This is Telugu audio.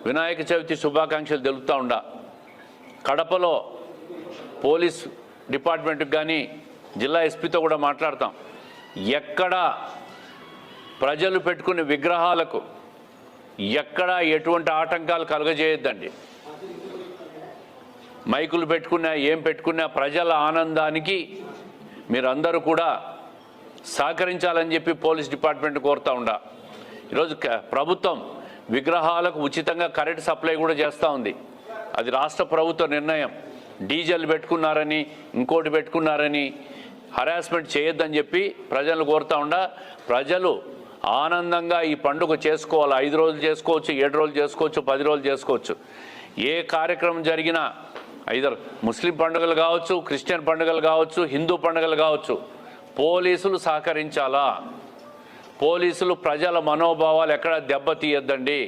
వినాయక చవితి శుభాకాంక్షలు తెలుపుతూ ఉండా. కడపలో పోలీస్ డిపార్ట్మెంట్కి కానీ జిల్లా ఎస్పీతో కూడా మాట్లాడతాం. ఎక్కడ ప్రజలు పెట్టుకునే విగ్రహాలకు ఎక్కడ ఎటువంటి ఆటంకాలు కలుగజేయొద్దండి. మైకులు పెట్టుకున్నా ఏం పెట్టుకున్నా ప్రజల ఆనందానికి మీరందరూ కూడా సహకరించాలని చెప్పి పోలీస్ డిపార్ట్మెంట్ కోరుతూ ఉండా. ఈరోజు ప్రభుత్వం విగ్రహాలకు ఉచితంగా కరెంట్ సప్లై కూడా చేస్తూ ఉంది. అది రాష్ట్ర ప్రభుత్వ నిర్ణయం. డీజిల్ పెట్టుకున్నారని ఇంకోటి పెట్టుకున్నారని హరాస్మెంట్ చేయొద్దని చెప్పి ప్రజలు కోరుతూ ఉండా. ప్రజలు ఆనందంగా ఈ పండుగ చేసుకోవాలి. 5 రోజులు చేసుకోవచ్చు, 7 రోజులు చేసుకోవచ్చు, 10 రోజులు చేసుకోవచ్చు. ఏ కార్యక్రమం జరిగినా ఐదర్ ముస్లిం పండుగలు కావచ్చు, క్రిస్టియన్ పండుగలు కావచ్చు, హిందూ పండుగలు కావచ్చు, పోలీసులు సహకరించాలా. పోలీసులు ప్రజల మనోభావాలు ఎక్కడ దెబ్బతీయొద్దండి.